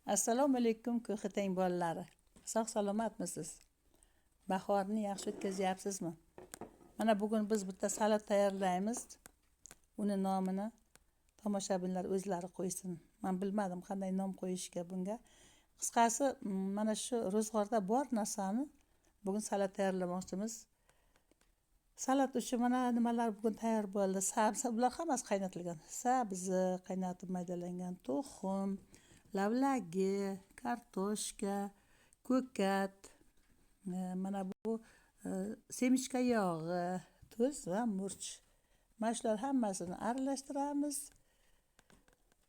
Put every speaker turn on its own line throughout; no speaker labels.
Assalomu alaykum ko'hitang bolalari. Sog' salomatmisiz? Bahorni yaxshi o'tkazyapsizmi? Mana bugun biz bitta salat tayyorlaymiz. Uni nomini tomoshabinlar o'zlari qo'ysin. Men bilmadim qanday nom qo'yishga bunga. Qisqasi, mana shu ro'zg'orda bor narsani bugun salat tayyorlamoqchimiz. Salat uchun mana nimalar bugun tayyor bo'ldi. Sabzi, bular hammasi qaynatilgan. Sabzi, qaynatib maydalangan tuxum, lavlagi, kartoshka, ko'kat, mana bu semichka yog'i, tuz va murch. Mana shular hammasini aralashtiramiz.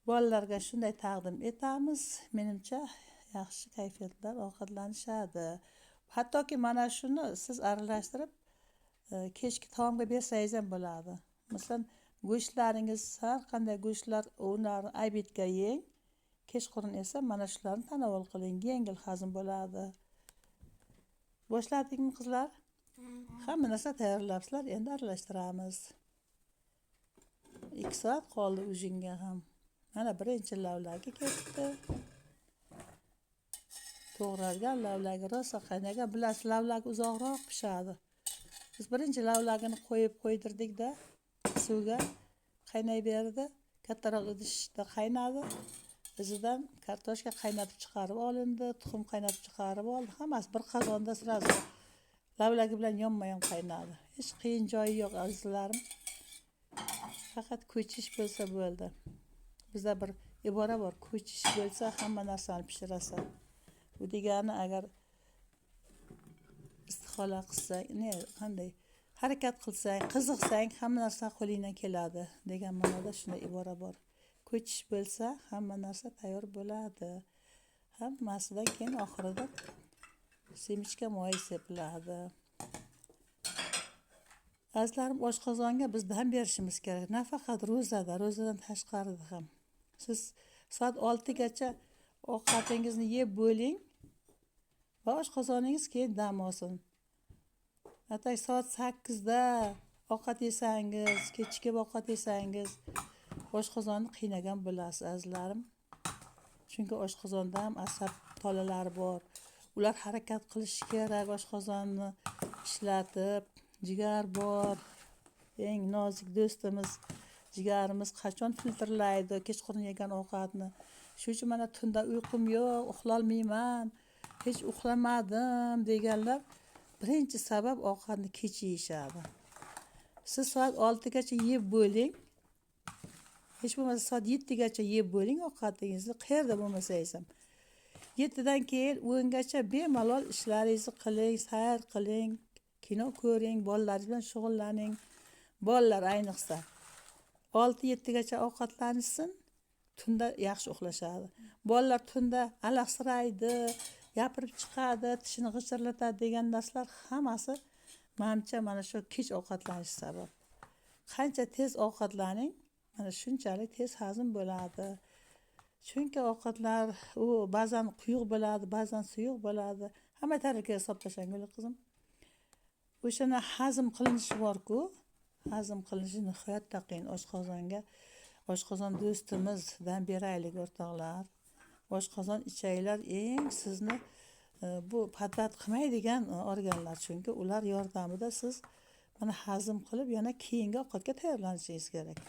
Bolalarga shunday taqdim etamiz. Menimcha yaxshi kayfiyatlar ovqatlanishadi. Hattoki mana shuni siz aralashtirib kechki taomga bersangiz ham bo'ladi. Masalan, go'shtlaringiz har qanday go'shtlar ularni aybitga yeng. Kechqurun esa mana shularni tanovul qiling, yengil hazm bo'ladi. Boshladikmi qizlar? Hamma narsa tayyorlabsizlar, endi aralashtiramiz. 2 soat qoldi ujinga ham. Mana birinchi lavlagi ketdi. To'g'ralgan lavlagi rosa qaynagan, bilasiz, lavlagi uzoqroq pishadi. Biz birinchi lavlagini qo'ydirdik-da, suvga qaynayverdi. Kattaroq idishda qaynadi. Izidan kartoshka qaynatib chiqarib olindi, tuxum qaynatib chiqarib oldi. Hammasi bir qozonda sirazi lavlagi bilan yonma-yon qaynadi. Hech qiyin joyi yo'q, azizlarim. Faqat ko'chish bo'lsa bo'ldi. Bizda bir ibora bor, ko'chish bo'lsa hamma narsani pishirasan. Bu degani agar istihola qilsang, qanday harakat qilsang, qiziqsang, hamma narsa qo'lingdan keladi degan ma'noda shunday ibora bor. Ko'chish bo'lsa hamma narsa tayyor bo'ladi. Hammasidan keyin oxirida semichka moyi sepiladi. Azizlarim, oshqozonga biz dam berishimiz kerak. Nafaqat ro'zadan tashqarida ham. Siz soat 6 gacha ovqatingizni yeb bo'ling va oshqozoningiz keyin dam olsin. Hatto soat 8 da ovqat yesangiz, kechki ovqat yesangiz, oshqozonni qiynagan bo'lasiz, azizlarim. Chunki oshqozonda ham asab tolalari bor. Ular harakat qilishi kerak, oshqozonni ishlatib. Jigar bor. Eng nozik do'stimiz, jigarimiz qachon filtrlaydi kechqurun yegan ovqatni. Shuning uchun mana tunda uyqum yo'q, uxlolmayman, hech uxlamadim deganlar birinchi sabab ovqatni kech yeyishadi. Siz soat 6 gacha yeb bo'ling. Hech bo'lmasa soat 7 gacha yeb bo'ling ovqatingizni, qayerda bo'lmasangiz ham. 7 dan keyin 10 gacha bemalol ishlaringizni qiling, sayr qiling, kino ko'ring, bolalaringiz bilan shug'ullaning. Bolalar ayniqsa 6-7 gacha ovqatlanishsin, tunda yaxshi uxlashadi. Bolalar tunda alahsiraydi, gapirib chiqadi, tishini g'ichirlatadi degan narsalar hammasi menimcha mana shu kech ovqatlanish sabab. Qancha tez ovqatlaning, mana shunchalik tez hazm bo'ladi. Chunki ovqatlar u ba'zan quyuq bo'ladi, ba'zan suyuq bo'ladi. Hamma tarafiga hisoblashang, qizim. O'shani hazm qilinishi bor-ku, hazm qilinishi nihoyatda qiyin oshqozonga. Oshqozon do'stimizdan beraylik, o'rtoqlar. Oshqozon ichaklar eng sizni bu padvat qilmaydigan organlar, chunki ular yordamida siz mana hazm qilib yana keyingi ovqatga tayyorlanishingiz kerak.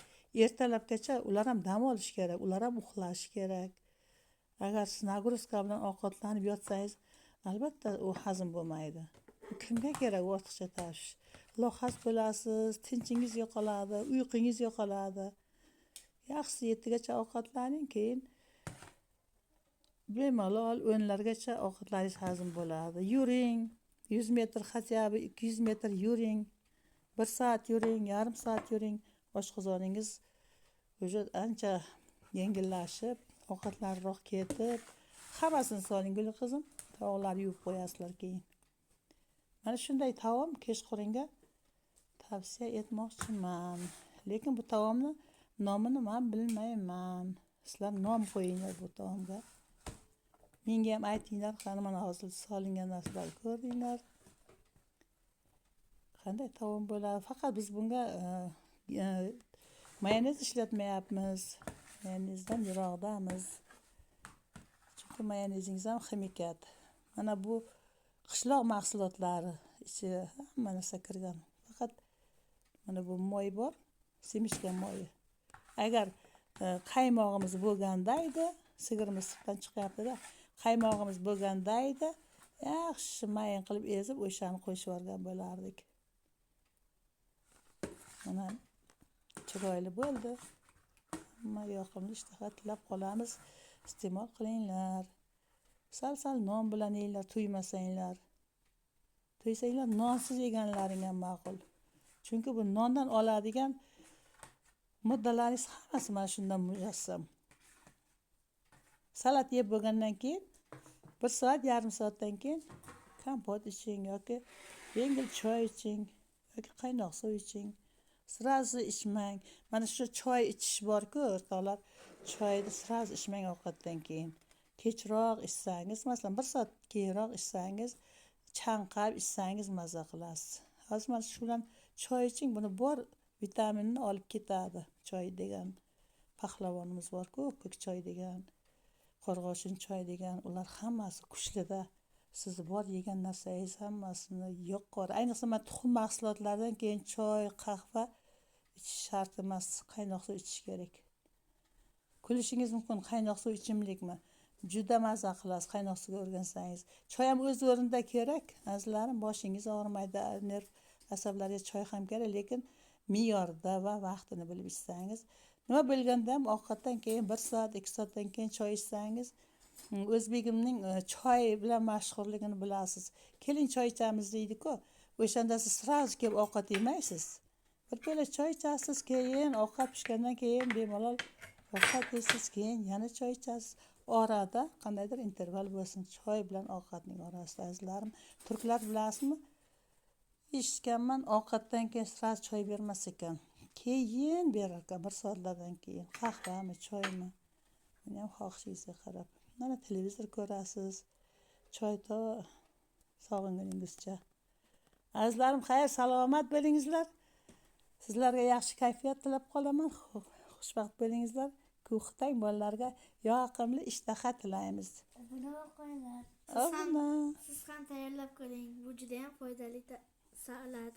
Ertalabgacha ular ham dam olish kerak, ular ham uxlashi kerak. Agar siz nagruzka bilan ovqatlanib yotsangiz, albatta u hazm bo'lmaydi. Kimga kerak ortiqcha tashvish? Lohas bo'lasiz, tinchingiz yo'qoladi, uyqungiz yo'qoladi. Yaxshisi 7 gacha ovqatlaning, keyin bemalol 10largacha ovqatlaringiz hazm bo'ladi. Yuring, 100 metr xatyabi 200 metr yuring. 1 soat yuring, yarim soat yuring. Oshqozoningiz o'sha ancha yengillashib, ovqatlarroq ketib, hammasini soling, qizim. Tovoqlar yuvib qo'yasizlar keyin. Mana shunday taom kechqurunga tavsiya etmoqchiman. Lekin bu taomni nomini men bilmayman. Sizlar nom qo'yinglar bu taomga. Menga ham aytinglar, qani mana hozir solingan narsalarni ko'rdinglar. Qanday taom bo'ladi? Faqat biz bunga mayonez ishlatmayapmiz. Mayonezdan yiroqdamiz. Chunki Chunki mayonezingiz ham ximikat. Mana bu qishloq mahsulotlari ichiga hamma narsa kirgan. Faqat mana bu moy bor, semishka moyi. Agar qaymog'imiz bo'lganda edi, sigirimiz sutdan chiqyapti-da, qaymog'imiz bo'lganda edi, yaxshi mayin qilib ezib o'shani qo'shib yuborgan bo'lardik. Mana chiroyli bo'ldi. Hamma yoqimli ishtaha tilab qolamiz. Iste'mol qilinglar. Sal non bilan yenglar, to'ymasanglar. To'ysanglar nonsiz yeganlaring ham ma'qul. Chunki bu nondan oladigan moddalaringiz hammasi mana shundan mujassam. Salat yeb bo'lgandan keyin 1 soat, yarim soatdan keyin kompot iching yoki yengil choy iching yoki qaynoq suv iching. Sirazi ichmang. Mana shu choy ichish bor-ku, o'rtoqlar. Choyni sirazi ichmang ovqatdan keyin. Kechroq ichsangiz, masalan 1 soat keyinroq ichsangiz, chanqab ichsangiz maza qilasiz. Hozir mana shu bilan choy iching, buni bor vitaminni olib ketadi. Choy degan pahlavonimiz bor-ku, ko'k choy degan, qo'rg'oshin choy degan, ular hammasi kuchli-da. Siz bor yegan narsangiz hammasini yo'q qiladi. Ayniqsa men tuxum mahsulotlaridan keyin choy, qahva ichish shart emas, qaynoq suv ichish kerak. Kulishingiz mumkin, qaynoq suv ichimlikmi? Juda maza qilasiz qaynoq suvga o'rgansangiz. Choy ham o'z o'rnida kerak. Azizlarim, boshingiz og'rimaydi, nerv asablarga choy ham kerak, lekin me'yorida va vaqtini bilib ichsangiz. Nima bo'lganda ham ovqatdan keyin 1 soat, 2 soatdan keyin choy ichsangiz, o'zbegimning choy bilan mashhurligini bilasiz. Keling choy ichamiz deydi-ku. O'shanda siz sirazi kelib ovqat yemaysiz. Bir piyola choy ichasiz, keyin ovqat pishgandan keyin bemalol ovqat yeysiz, keyin yana choy ichasiz. Orada qandaydir interval bo'lsin, choy bilan ovqatning orasida. Azizlarim, turklar bilasizmi? Eshitganman, ovqatdan keyin sirazi choy bermas ekan. Keyin berar ekan 1 soatlardan keyin. Qahvami, choymi? Buni ham xohishingizga qarab. Mana televizor ko'rasiz. Choy to sog'inguningizcha. Azizlarim, xayr, salomat bo'lingizlar. Sizlarga yaxshi kayfiyat tilab qolaman. Xushvaqt bo'lingizlar. Ko'xtang bolalarga yoqimli ishtaha tilaymiz.
Obuna qo'yinglar. Siz ham tayyorlab ko'ring. Bu juda ham foydali salat.